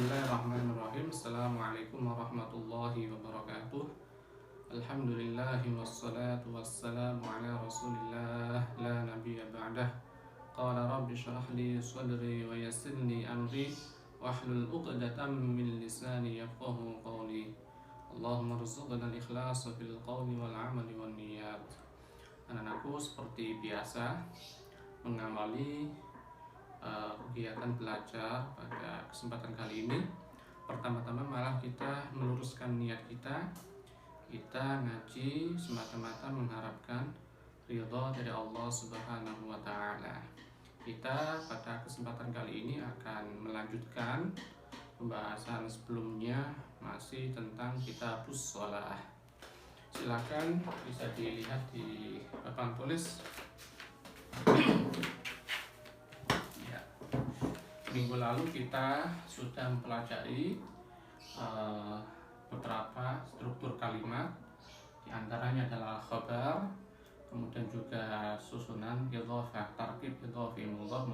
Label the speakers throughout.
Speaker 1: Bismillahirrahmanirrahim. Assalamualaikum warahmatullahi wabarakatuh. Alhamdulillahi wassalatu wassalamu ala rasulillah la nabiyya ba'dah. Qala rabbi shrah li sadri wa yassir li amri wahlul 'uqdatam min lisani yafqahu qawli. Allahumma rzuqna al-ikhlasa fil qawli wal 'amali wan niyyat. Anak-anakku, seperti biasa mengawali kegiatan belajar pada kesempatan kali ini. Pertama-tama malah kita meluruskan niat kita. Kita ngaji semata-mata mengharapkan ridha dari Allah Subhanahu wa Ta'ala. Kita pada kesempatan kali ini akan melanjutkan pembahasan sebelumnya, masih tentang Kitabus Shalah. Silakan bisa dilihat di papan tulis. Minggu lalu kita sudah mempelajari beberapa struktur kalimat. Di antaranya adalah khabar, kemudian juga susunan idhofah, tarkib idhofi, mudhaf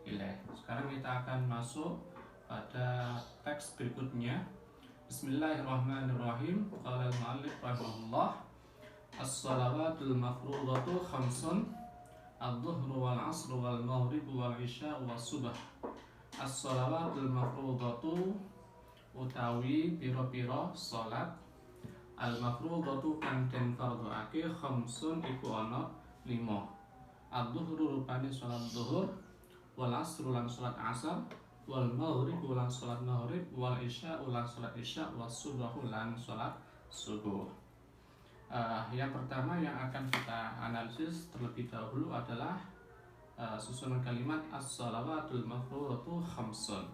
Speaker 1: ilaih. Sekarang kita akan masuk pada teks berikutnya. Bismillahirrahmanirrahim. Qala al-mu'allif rahimahullah, as-shalawatul mafruḍatu khamsun, adh-dhuhru wal 'ashru wal maghribu wal 'isya'u was subh. As-shalawatul mafruḍatu utawi pira-pira salat. Al-mafruḍatu kang den fardhuake khamsun iku ana 5. Adh-dhuhru rupane salat zuhur, wal 'ashru lan salat asar, wal maghribu lan salat maghrib, wal 'isya'u lan salat isya', was subhu lan salat subuh. Yang pertama yang akan kita analisis terlebih dahulu adalah susunan kalimat as-shalawatul mafruḍatu khamsun.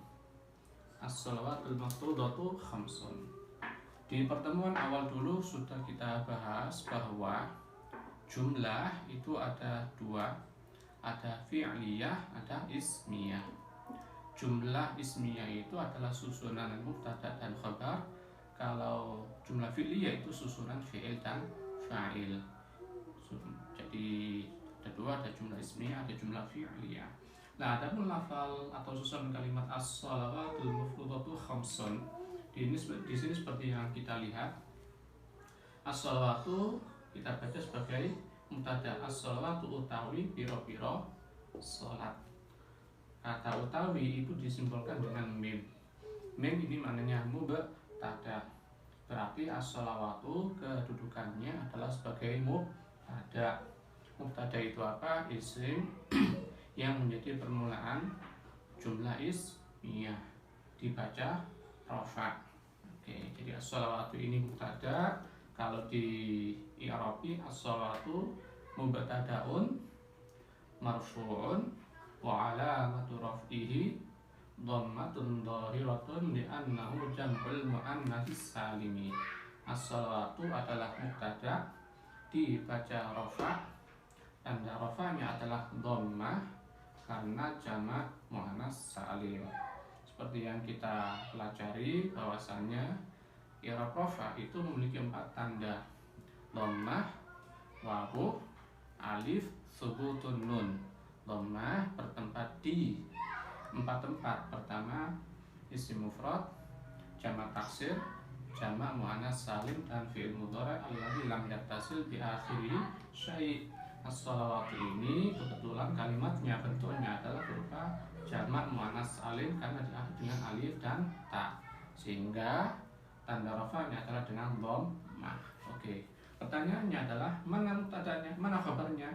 Speaker 1: As-shalawatul mafruḍatu khamsun. Di pertemuan awal dulu sudah kita bahas bahwa jumlah itu ada dua, ada fi'liyah, ada ismiyah. Jumlah ismiyah itu adalah susunan mubtada dan khabar. Kalau jumlah fi'liyah itu susunan fi'il dan fa'il. Jadi ada dua, ada jumlah ismiyah, ada jumlah fi'liyah. Nah, adapun lafal atau susunan kalimat as-shalawatul mafruḍatu khamsun, di sini seperti yang kita lihat, as-shalawatu kita baca sebagai mubtada. As-shalawatu utawi piro-piro salat. Kata utawi itu disimbolkan dengan mim. Mim ini maknanya mubtada. Berarti as-shalawatu kedudukannya adalah sebagai mubtada. Mubtada itu apa? Isim yang menjadi permulaan jumlah ismiyah, dibaca rafa. Oke, jadi as-shalawatu ini mubtada. Kalau di i'rabi, as-shalawatu mubtadaun marfu'un wa 'alamatu raf'ihi dhammatun dhahiratun li'annahu jam'ul muannats salimi. As-shalawatu adalah mubtada, dibaca rafa. Tanda rafanya adalah dhammah karena jamak muannats salim. Seperti yang kita pelajari bahwasannya i'rab rafa itu memiliki 4 tanda: dhammah, wawu, alif, thubutun nun. Dhammah bertempat di 4 tempat. Pertama, isim mufrad, jamak taksir, jamak muannats salim, dan fi'il mudhari' alladzi lam yattasil bi akhiri syai'. As-shalawatu ini kebetulan kalimatnya bentuknya adalah berupa jamak muannats salim karena diakhiri dengan alif dan ta, sehingga tanda rafanya adalah dengan dhammah. Oke. Pertanyaannya adalah mana mubtadanya, mana khabarnya?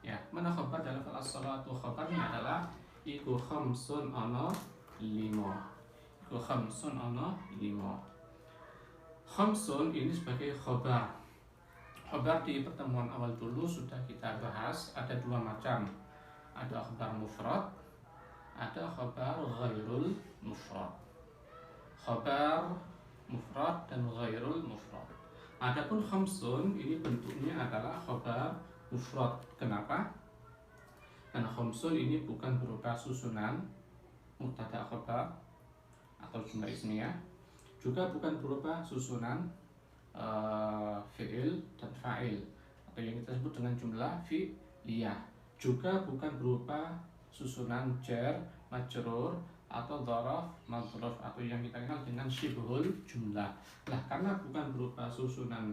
Speaker 1: Ya, mana khabar dalam as-shalawatu? Khabarnya adalah iku khamsun ana 5. Iku khamsun ana 5. Khamsun ini sebagai khabar. Khabar di pertemuan awal dulu sudah kita bahas, ada 2 macam. Ada khabar mufrad, ada khabar ghairul mufrad. Khabar mufrad dan ghairul mufrad. Adapun khamsun ini bentuknya adalah khabar mufrad. Kenapa? Karena khamsun ini bukan berupa susunan mubtada khabar atau jumlah ismiyah, juga bukan berupa susunan fi'il dan fa'il atau yang kita sebut dengan jumlah fi'liyah, juga bukan berupa susunan jar, majrur, atau dzaraf madzruf atau yang kita kenal dengan syibhul jumlah. Nah, karena bukan berupa susunan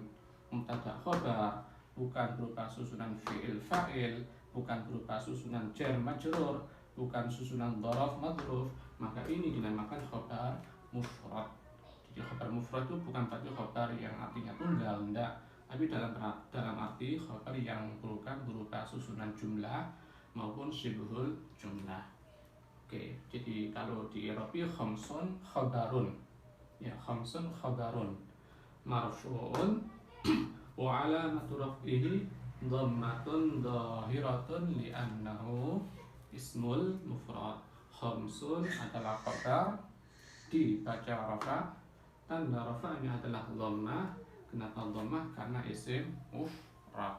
Speaker 1: mubtada khabar, bukan berupa susunan fi'il fa'il, bukan berupa susunan jar majrur, bukan susunan dzaraf madzruf, maka ini dinamakan khabar mufrad. Jadi khabar mufrad itu bukan berarti khabar yang artinya tunggal, enggak, tapi dalam arti khabar yang bukan berupa susunan jumlah maupun syibhul jumlah. Oke, jadi kalau di Eropa khamsun khabarun, ya khamsun khabarun marfu'un wa alamatu raf'ihi dhammatun dhahiratun li'annahu ismul mufrad. Khamsun adalah khabar dibaca rafa, tanda rafa'nya adalah dhammah. Kenapa dhammah? Karena isim mufrad.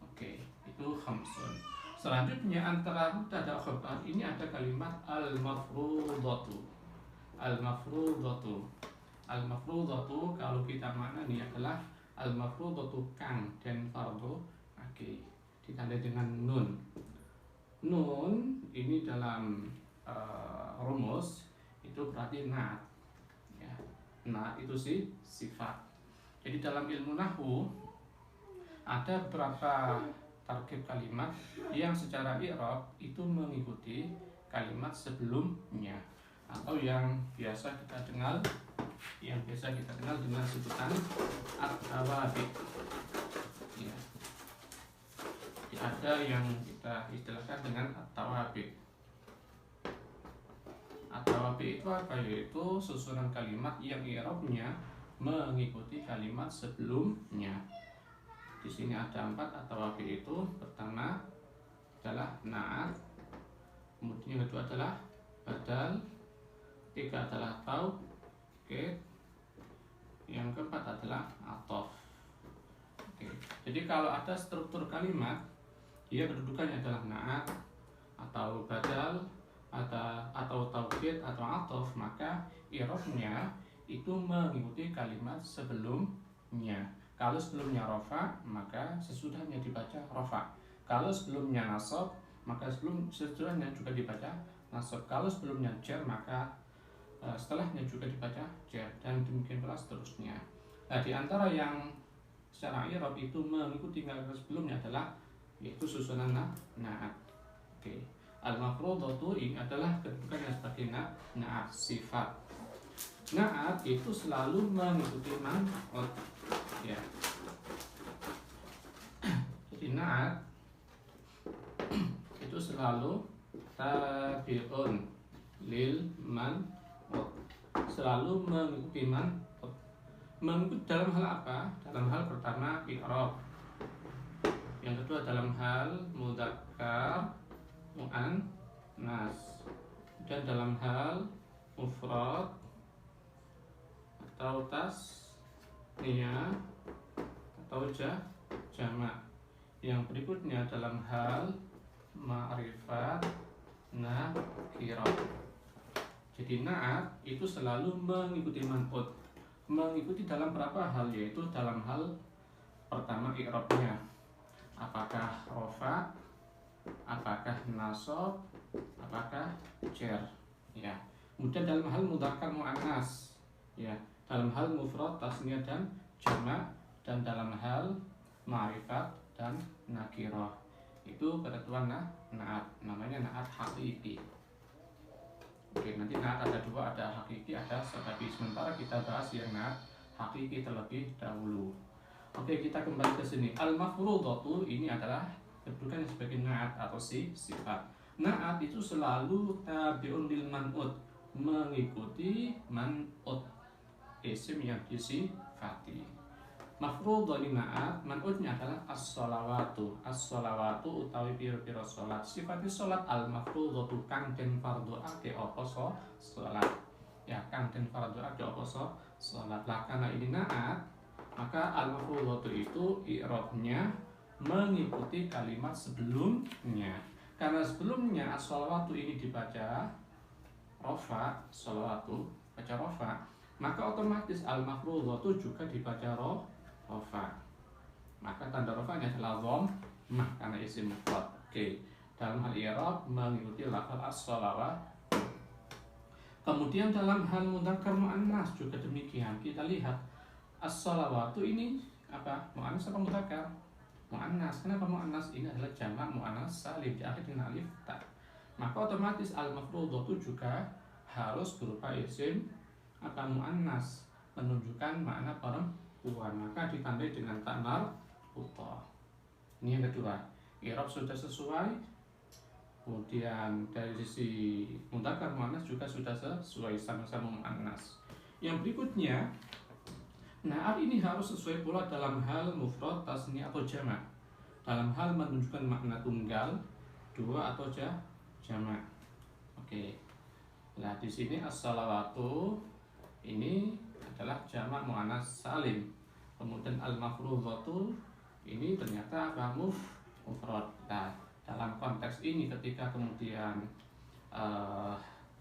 Speaker 1: Oke, itu khamsun. Selanjutnya antara mubtada khabar ini ada kalimat al-mafrudatu. Al-mafrudatu. Al-mafrudatu kalau kita maknani adalah al-mafrudatu kang dan fardu. Oke, ditandai dengan nun. Nun ini dalam rumus itu berarti na'at. Ya, na'at itu sih sifat. Jadi dalam ilmu nahwu ada beberapa tarkib kalimat yang secara i'rab itu mengikuti kalimat sebelumnya atau yang biasa kita kenal dengan sebutan at-tawabi. Ya. Ada yang kita istilahkan dengan at-tawabi. At-tawabi itu apa? Yaitu susunan kalimat yang i'rabnya mengikuti kalimat sebelumnya. Di sini ada 4 at-tawabi itu. Pertama adalah na'at, kemudian yang kedua adalah badal, ketiga adalah taukid, yang keempat adalah athof. Oke. Jadi kalau ada struktur kalimat dia kedudukannya adalah na'at atau badal atau taukid atau athof, maka i'rabnya itu mengikuti kalimat sebelumnya. Kalau sebelumnya rafa, maka sesudahnya dibaca rafa. Kalau sebelumnya nasab, maka sesudahnya juga dibaca nasab. Kalau sebelumnya jar, maka setelahnya juga dibaca jar, dan demikian pula seterusnya. Nah, di antara yang secara i'rab itu mengikuti kalimat sebelumnya adalah yaitu susunan na'at. Oke. Al-mafrudatu ini adalah kedudukannya sebagai na'at sifat. Na'at itu selalu mengikuti man'ut. Ya. Jadi na'at itu selalu tabi'un lil man'ut, selalu mengikuti man'ut. Mengikuti dalam hal apa? Dalam hal pertama i'rab, yang kedua dalam hal mudzakkar muannas, dan dalam hal mufrad atau tasniyah atau jamak. Yang berikutnya dalam hal ma'rifat nakirah. Jadi na'at itu selalu mengikuti man'ut, mengikuti dalam berapa hal, yaitu dalam hal pertama i'rabnya, apakah rafa, apakah nasab, apakah jar, ya. Kemudian dalam hal mudzakkar muannas, ya, dalam hal mufrad tasniyah dan jamak, dan dalam hal ma'rifat dan nakirah. Itu ketentuan na'at, namanya na'at hakiki. Oke, nanti na'at ada dua, ada hakiki, ada sababi. Sementara kita bahas yang na'at hakiki terlebih dahulu. Oke, kita kembali ke sini. Al-mafrudatu ini adalah kedudukannya sebagai na'at atau sifat. Na'at itu selalu tabi'un lil man'ut, mengikuti man'ut, isim yang disifati. Mafrudhu li na'at, man'utnya adalah as-sholawatu. As-sholawatu utawi pira-pira sholat. Sifati sholat al-mafrudhatu kang den fardhu ake apa sholat. Ya, kang den fardhu ake apa sholat. Lah karena ini na'at, maka al-mafrudhatu itu i'rabnya mengikuti kalimat sebelumnya. Karena sebelumnya as-sholawatu ini dibaca rafa, sholawatu baca rafa, maka otomatis al-mafrudhatu juga dibaca rafa. Maka tanda rafanya adalah dhammah karena isim mufrad. Oke, dalam hal i'rab mengikuti lafaz as-sholawat. Kemudian dalam hal mudzakkar muannas juga demikian. Kita lihat as-shalawatu ini apa? Muannas apa mudzakkar? Muannas. Kenapa muannas? Ini adalah jamak muannas salim diakhiri dengan alif ta. Maka otomatis al-mafrudatu juga harus berupa isim apa muannas, menunjukkan makna perempuan. Maka ditandai dengan ta marbuthah. Ini yang kedua. I'rab sudah sesuai. Kemudian dari sisi mudzakkar muannas juga sudah sesuai, sama-sama muannas. Yang berikutnya, na'at ini harus sesuai pula dalam hal mufrad, tasniyah atau jamak. Dalam hal menunjukkan makna tunggal, dua atau jamak. Oke. Nah, di sini as-shalawatu ini adalah jamak muannas salim. Kemudian al-mafrudhatu ini ternyata apa? Mufrad. Nah, dalam konteks ini ketika kemudian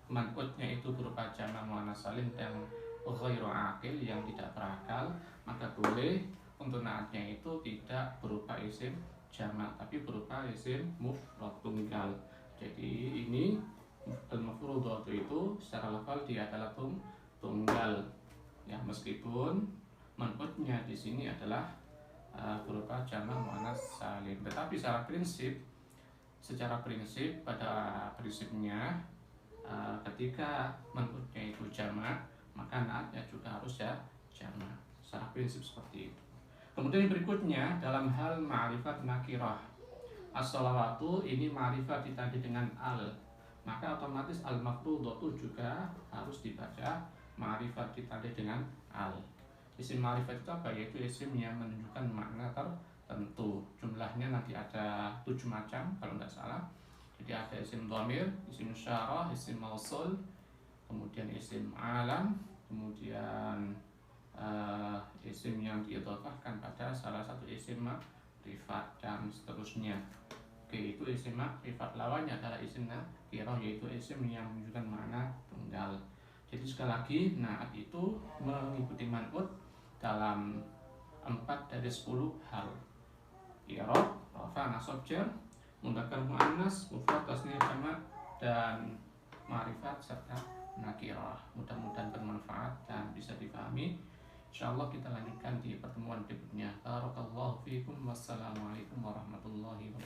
Speaker 1: man'utnya itu berupa jamak muannas salim yang ghairu aqil, yang tidak berakal, maka boleh untuk naatnya itu tidak berupa isim jamak tapi berupa isim mufrad tunggal. Jadi ini al-mafrudhatu itu secara lafal dia adalah tunggal. Ya, meskipun man'utnya di sini adalah berupa jamak muannas salim, tetapi secara prinsip pada prinsipnya ketika man'utnya itu jamak maka naatnya juga harus jamak. Secara prinsip seperti itu. Kemudian yang berikutnya dalam hal ma'rifat nakirah, as-shalawatu ini ma'rifat ditandai dengan al, maka otomatis al-mafrudhatu juga harus dibaca ma'rifat ditandai dengan al. Isim ma'rifat itu apa? Yaitu isim yang menunjukkan makna tertentu. Jumlahnya nanti ada 7 macam kalau tidak salah. Jadi ada isim dhamir, isim syarah, isim mausul, kemudian isim alam, kemudian isim yang diidhofahkan pada salah satu isim ma'rifat dan seterusnya. Oke, itu isim ma'rifat. Lawannya adalah isim nakirah, yaitu isim yang menunjukkan makna tunggal. Jadi sekali lagi, naat itu mengikuti man'ut dalam 4 dari 10 hal. I'rab, rafa, nasab, jar, mudzakkar muannas, mufrad, tasniyah, jamak, dan ma'rifat serta nakirah. Mudah-mudahan bermanfaat dan bisa dipahami. Insyaallah kita lanjutkan di pertemuan berikutnya. Barakallahu fiikum. Wassalamualaikum warahmatullahi wabarakatuh.